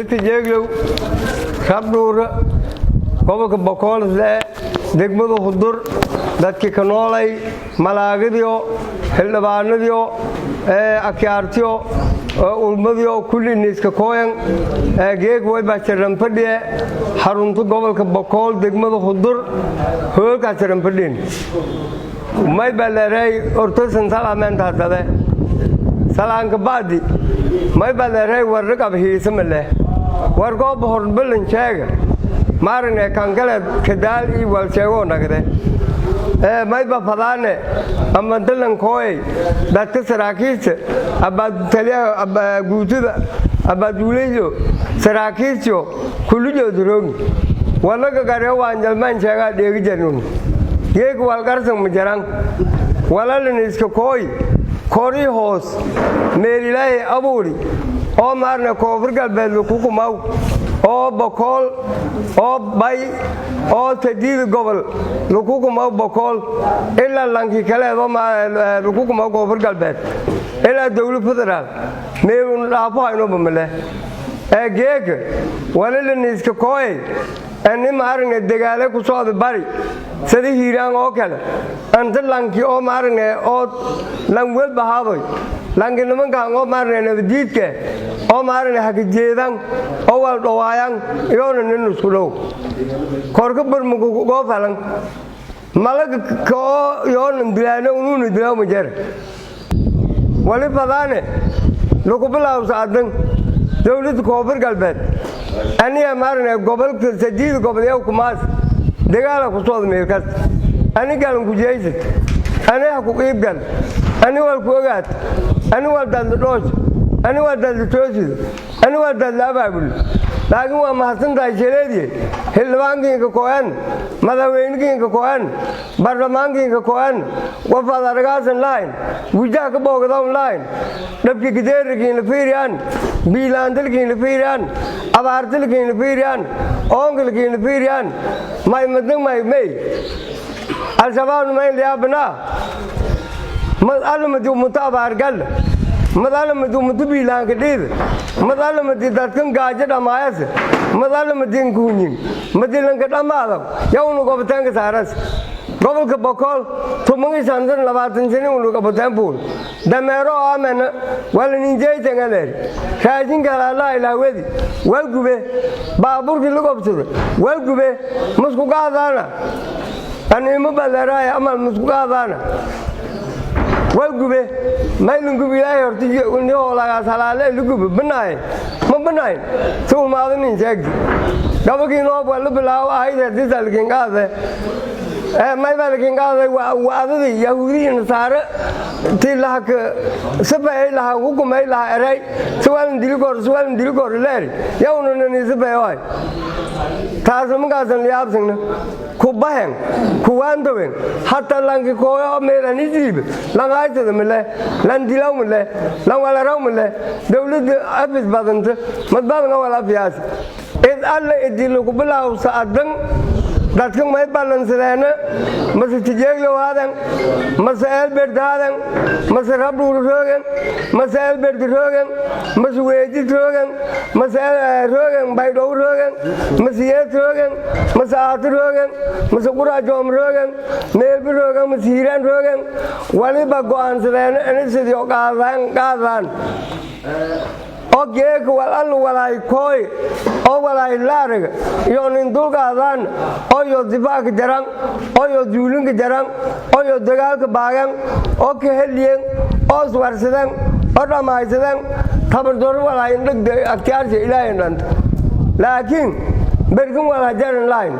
تجيلو خبرور gobolka boqol degmada Hudur dadkii ka noolay malaagadiyo xildhibaanadiyo akyaartiyo ulmadiyo kulli niska kooyan geeg way ba jiran fadhiye xarunta gobolka boqol degmada Hudur hoolka jiran fadhin may baleeray ortosan salaamanta tabe salaanka baadi may baleeray warqab hiisamale warqab horbalin sheega maarne kankale kadaal ii wal sheego nagade may ba fadane ama dalan kooy dadka saraakiisha abad taliya guutada abad duuleeyo saraakiisho kulliyo duroog wala gare waan jalman sheega dheegi janun yeeg wal garsan majaran wala liniska kooy kori hoos meelilay abuuri oo maarne koofur galbeed ku kumaw oo boqol oo bay oo tadiid gobol lagu kuma boqol ila lanki kale oo ma lagu kuma koofur galbeed ila dawlad federaal meeun dhaafo ayno bamale geeg wala liniska kooy ani maarne dagaale ku soo bari sidii hiiraan oo kale anta lanki oo maarne oo langwel bahaaboy lanki nimanka oo maarne nabadiidka oo maarne haka jeedan oo wal dhawaayaan iyoona nin isku dhow korka barmugo go falan malaga ko yoona dilaano unu dilaaw ma jar wali fadane lagu bilaaw saadan dawladda koonfur galbeed aniga maarne gobolka sadiid gobol ee kumaas dagaal ku soo meelkas aniga aan ku jeeysid aniga ku qiibgal aniga wal ku ogaad aniga wal dad dhoos aniga wal dad toosid aniga wal dad laabul laakiin waa mahadsantahay jireedii xildhibaankiinka kooyan madaxweynihiinka kooyan baarlamaankiinka kooyan wafad argaasan line wujaa ka boogdoon line dhabki gideerigiina fiiriyaan biilaandilkiina fiiriyaan abaartilkiina fiiriyaan oongalkiina fiiriyaan may madnag may al-shabaab may liyaabna almadu mutabargal madalmadu mutubiilaanka dhiid madalmadu dadkan gaajo dhamaayas madalmadu kuunin madilanka dhamaado yawnu gobtaanka saaras gobolka boqol tumangi sandan 20 sano uu goboltaan buul dameero amana wala ninjeeytan galeen raajin kala la ilaawadi wal gube baaburki lagu qabsado wal gube musku qaadana animo balaray amal musku qaadana wal gube maylun gubiyaay hortii uu laga salaale lagu banaay ma banaay soo maadin jeeg gobolkii noo wala bilaaw ayda disalkin qaade may balkin qaade waadada yahuudiin saare tilak sabay laha hukumay laha eray suwaan dilgor leer yawna ni sabay way taas magaasan liyaabsana ku bahan ku waandowen hatta lanki kooyo meelani diib langaaytada male lan dilaw male lan wala raw male dawladda afis badanta madbadan wala fiyaas id alla idilu ku bilaaw saadan dadka may balansadana mas tijeeyo waadan mas elbert daadan mas rabdu rogan mas elbert rogan mas weeji rogan mas rogan bay dhow rogan mas yeet rogan mas aat rogan mas quraajom rogan meelbi rogan mas hiiraan rogan waliba go'aansadana anisidii qaadaan geek wal walaay kooy oo walaay laarag iyo nin dulqaadan oo yo dibaak jaran oo yo duulinka jaran oo yo dagaalka baagan oo ka heliyeen oo swarsadan oo dhamaysadan tabardoor walaay dhig aktiyaarsi ilaahay dhan laakiin berkin wala jaran line